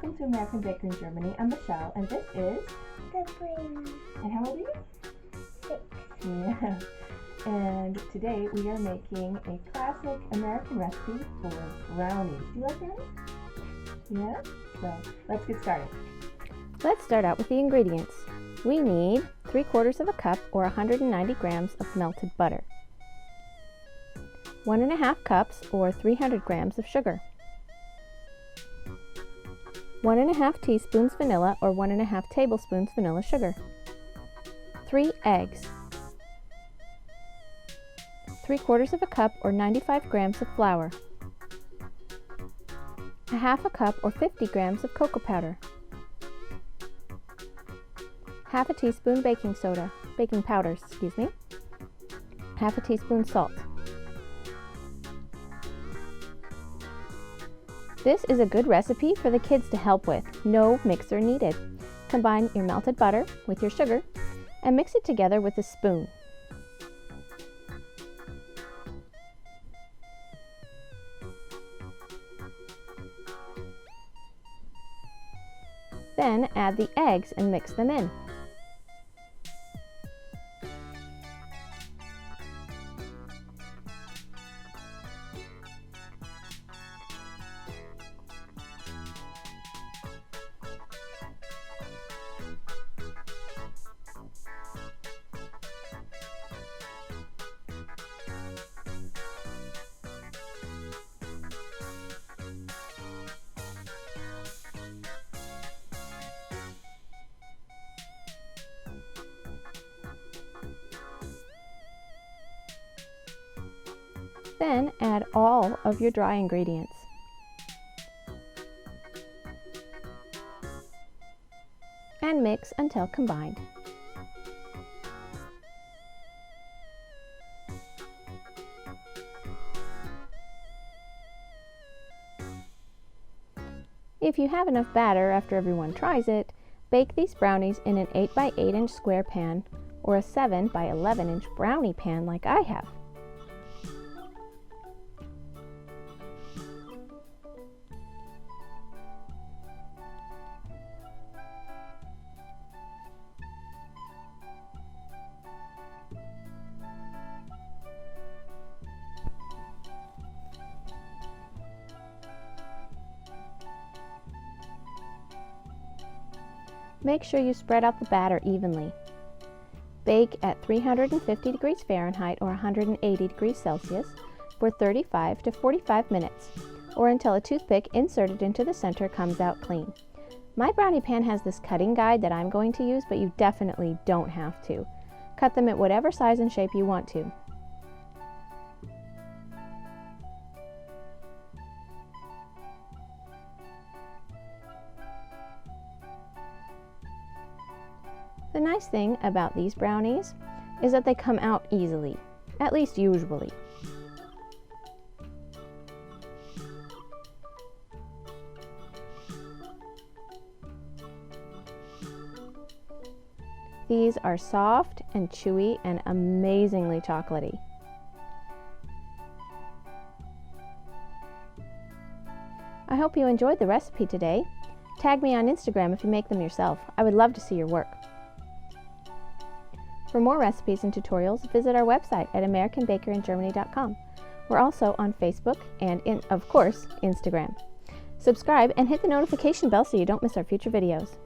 Welcome to American Baker in Germany. I'm Michelle, and this is Sabrina. And how old are you? 6. Yeah. And today we are making a classic American recipe for brownies. Do you like brownies? Yeah? So let's get started. Let's start out with the ingredients. We need 3/4 cup or 190 grams of melted butter, 1.5 cups or 300 grams of sugar, 1.5 teaspoons vanilla or 1.5 tablespoons vanilla sugar, 3 eggs, 3/4 cup or 95 grams of flour, 1/2 cup or 50 grams of cocoa powder, 1/2 teaspoon baking powder, 1/2 teaspoon salt. This is a good recipe for the kids to help with. No mixer needed. Combine your melted butter with your sugar and mix it together with a spoon. Then add the eggs and mix them in. Then add all of your dry ingredients. And mix until combined. If you have enough batter after everyone tries it, bake these brownies in an 8 by 8 inch square pan or a 7 by 11 inch brownie pan like I have. Make sure you spread out the batter evenly. Bake at 350 degrees Fahrenheit or 180 degrees Celsius for 35 to 45 minutes, or until a toothpick inserted into the center comes out clean. My brownie pan has this cutting guide that I'm going to use, but you definitely don't have to. Cut them at whatever size and shape you want to. The nice thing about these brownies is that they come out easily, at least usually. These are soft and chewy and amazingly chocolatey. I hope you enjoyed the recipe today. Tag me on Instagram if you make them yourself. I would love to see your work. For more recipes and tutorials, visit our website at AmericanBakerInGermany.com. We're also on Facebook and, of course, Instagram. Subscribe and hit the notification bell so you don't miss our future videos.